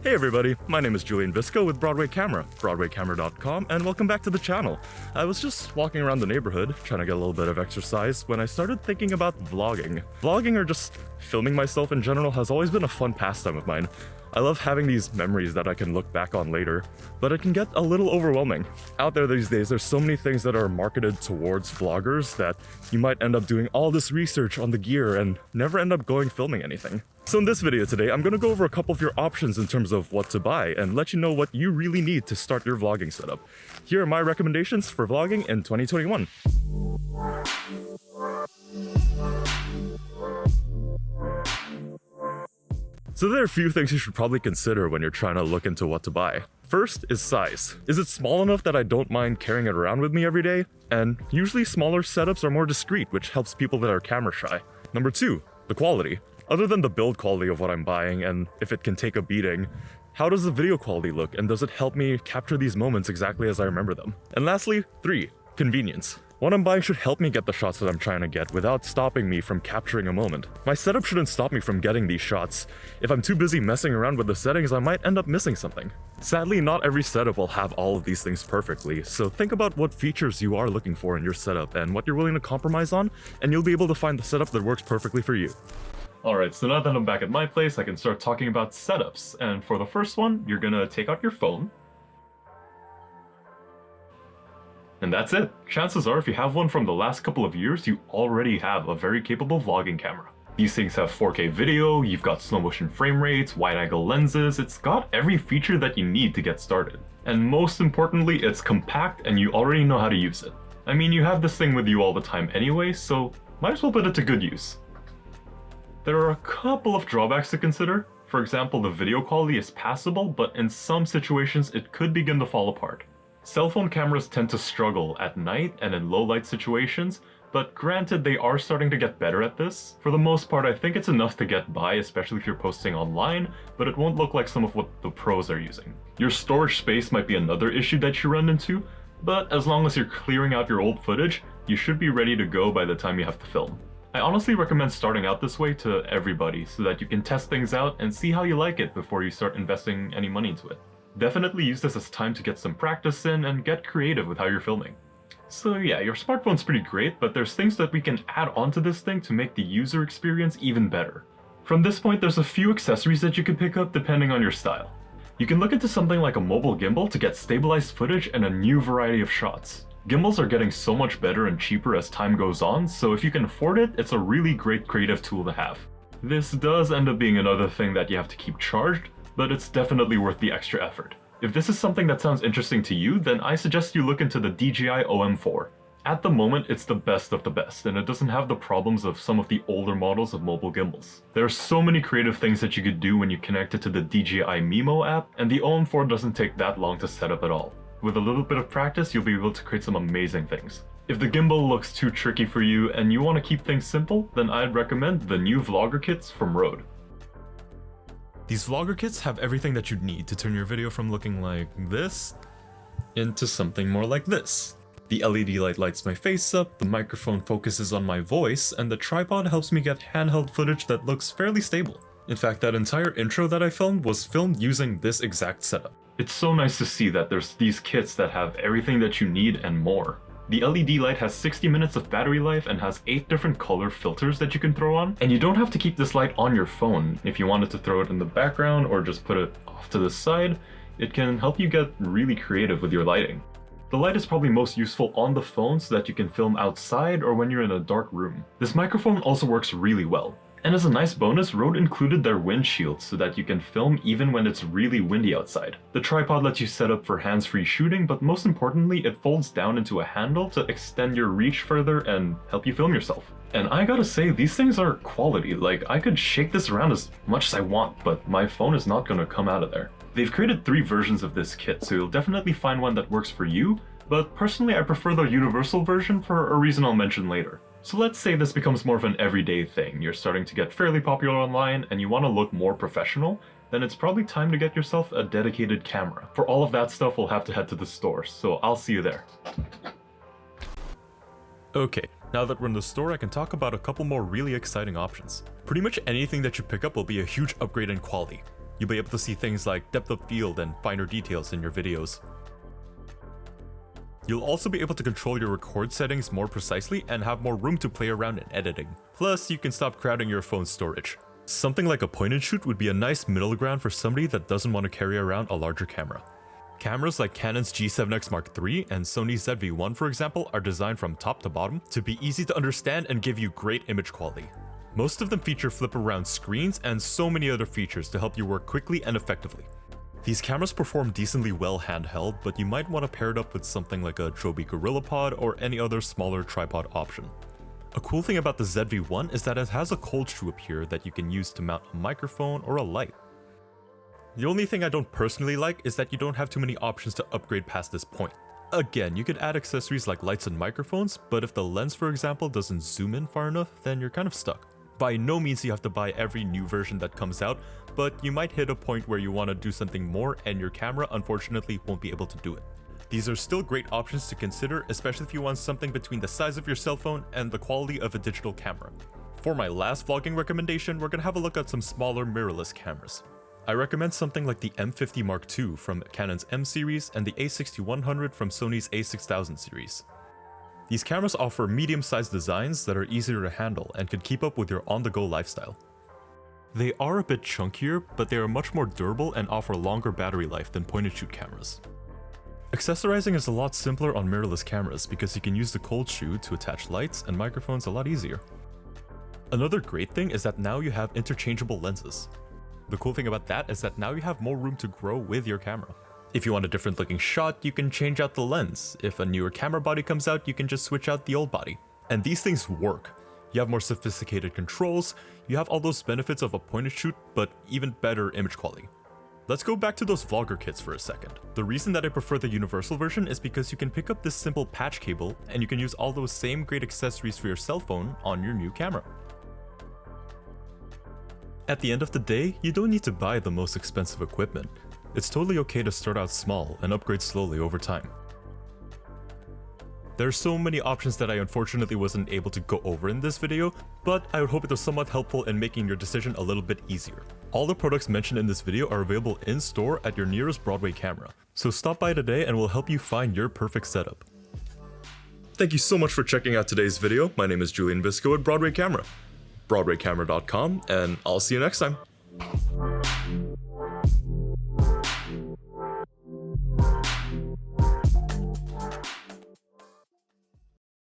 Hey everybody, my name is Jullian with Broadway Camera, BroadwayCamera.com, and welcome back to the channel. I was just walking around the neighborhood, trying to get a little bit of exercise, when I started thinking about vlogging. Vlogging, or just filming myself in general, has always been a fun pastime of mine. I love having these memories that I can look back on later, but it can get a little overwhelming. Out there these days, there's so many things that are marketed towards vloggers that you might end up doing all this research on the gear and never end up going filming anything. So in this video today, I'm going to go over a couple of your options in terms of what to buy and let you know what you really need to start your vlogging setup. Here are my recommendations for vlogging in 2021. So there are a few things you should probably consider when you're trying to look into what to buy. First is size. Is it small enough that I don't mind carrying it around with me every day? And usually smaller setups are more discreet, which helps people that are camera shy. Number 2, the quality. Other than the build quality of what I'm buying and if it can take a beating, how does the video quality look and does it help me capture these moments exactly as I remember them? And lastly, 3, convenience. What I'm buying should help me get the shots that I'm trying to get without stopping me from capturing a moment. My setup shouldn't stop me from getting these shots. If I'm too busy messing around with the settings, I might end up missing something. Sadly, not every setup will have all of these things perfectly, so think about what features you are looking for in your setup and what you're willing to compromise on, and you'll be able to find the setup that works perfectly for you. Alright, so now that I'm back at my place, I can start talking about setups. And for the first one, you're gonna take out your phone. And that's it. Chances are if you have one from the last couple of years, you already have a very capable vlogging camera. These things have 4K video, you've got slow motion frame rates, wide angle lenses, it's got every feature that you need to get started. And most importantly, it's compact and you already know how to use it. I mean, you have this thing with you all the time anyway, so might as well put it to good use. There are a couple of drawbacks to consider. For example, the video quality is passable, but in some situations it could begin to fall apart. Cell phone cameras tend to struggle at night and in low light situations, but granted they are starting to get better at this. For the most part, I think it's enough to get by, especially if you're posting online, but it won't look like some of what the pros are using. Your storage space might be another issue that you run into, but as long as you're clearing out your old footage, you should be ready to go by the time you have to film. I honestly recommend starting out this way to everybody so that you can test things out and see how you like it before you start investing any money into it. Definitely use this as time to get some practice in and get creative with how you're filming. So yeah, your smartphone's pretty great, but there's things that we can add onto this thing to make the user experience even better. From this point, there's a few accessories that you can pick up depending on your style. You can look into something like a mobile gimbal to get stabilized footage and a new variety of shots. Gimbals are getting so much better and cheaper as time goes on, so if you can afford it, it's a really great creative tool to have. This does end up being another thing that you have to keep charged, but it's definitely worth the extra effort. If this is something that sounds interesting to you, then I suggest you look into the DJI OM4. At the moment, it's the best of the best, and it doesn't have the problems of some of the older models of mobile gimbals. There are so many creative things that you could do when you connect it to the DJI Mimo app, and the OM4 doesn't take that long to set up at all. With a little bit of practice, you'll be able to create some amazing things. If the gimbal looks too tricky for you and you want to keep things simple, then I'd recommend the new vlogger kits from Rode. These vlogger kits have everything that you'd need to turn your video from looking like this into something more like this. The LED light lights my face up, the microphone focuses on my voice, and the tripod helps me get handheld footage that looks fairly stable. In fact, that entire intro that I filmed was filmed using this exact setup. It's so nice to see that there's these kits that have everything that you need and more. The LED light has 60 minutes of battery life and has 8 different color filters that you can throw on. And you don't have to keep this light on your phone. If you wanted to throw it in the background or just put it off to the side, it can help you get really creative with your lighting. The light is probably most useful on the phone so that you can film outside or when you're in a dark room. This microphone also works really well. And as a nice bonus, Rode included their windshield so that you can film even when it's really windy outside. The tripod lets you set up for hands-free shooting, but most importantly, it folds down into a handle to extend your reach further and help you film yourself. And I gotta say, these things are quality. Like, I could shake this around as much as I want, but my phone is not gonna come out of there. They've created 3 versions of this kit, so you'll definitely find one that works for you, but personally I prefer the universal version for a reason I'll mention later. So let's say this becomes more of an everyday thing. You're starting to get fairly popular online and you want to look more professional, then it's probably time to get yourself a dedicated camera. For all of that stuff, we'll have to head to the store, so I'll see you there. Okay, now that we're in the store, I can talk about a couple more really exciting options. Pretty much anything that you pick up will be a huge upgrade in quality. You'll be able to see things like depth of field and finer details in your videos. You'll also be able to control your record settings more precisely and have more room to play around in editing. Plus, you can stop crowding your phone's storage. Something like a point and shoot would be a nice middle ground for somebody that doesn't want to carry around a larger camera. Cameras like Canon's G7X Mark III and Sony's ZV-1, for example, are designed from top to bottom to be easy to understand and give you great image quality. Most of them feature flip-around screens and so many other features to help you work quickly and effectively. These cameras perform decently well handheld, but you might want to pair it up with something like a Joby GorillaPod or any other smaller tripod option. A cool thing about the ZV-1 is that it has a cold shoe up here that you can use to mount a microphone or a light. The only thing I don't personally like is that you don't have too many options to upgrade past this point. Again, you could add accessories like lights and microphones, but if the lens, for example, doesn't zoom in far enough, then you're kind of stuck. By no means do you have to buy every new version that comes out, but you might hit a point where you want to do something more and your camera unfortunately won't be able to do it. These are still great options to consider, especially if you want something between the size of your cell phone and the quality of a digital camera. For my last vlogging recommendation, we're going to have a look at some smaller mirrorless cameras. I recommend something like the M50 Mark II from Canon's M series and the A6100 from Sony's A6000 series. These cameras offer medium-sized designs that are easier to handle and can keep up with your on-the-go lifestyle. They are a bit chunkier, but they are much more durable and offer longer battery life than point-and-shoot cameras. Accessorizing is a lot simpler on mirrorless cameras because you can use the cold shoe to attach lights and microphones a lot easier. Another great thing is that now you have interchangeable lenses. The cool thing about that is that now you have more room to grow with your camera. If you want a different looking shot, you can change out the lens. If a newer camera body comes out, you can just switch out the old body. And these things work. You have more sophisticated controls, you have all those benefits of a point and shoot, but even better image quality. Let's go back to those vlogger kits for a second. The reason that I prefer the universal version is because you can pick up this simple patch cable and you can use all those same great accessories for your cell phone on your new camera. At the end of the day, you don't need to buy the most expensive equipment. It's totally okay to start out small and upgrade slowly over time. There are so many options that I unfortunately wasn't able to go over in this video, but I would hope it was somewhat helpful in making your decision a little bit easier. All the products mentioned in this video are available in store at your nearest Broadway camera, so stop by today and we'll help you find your perfect setup. Thank you so much for checking out today's video. My name is Jullian Bisco at Broadway Camera, broadwaycamera.com, and I'll see you next time.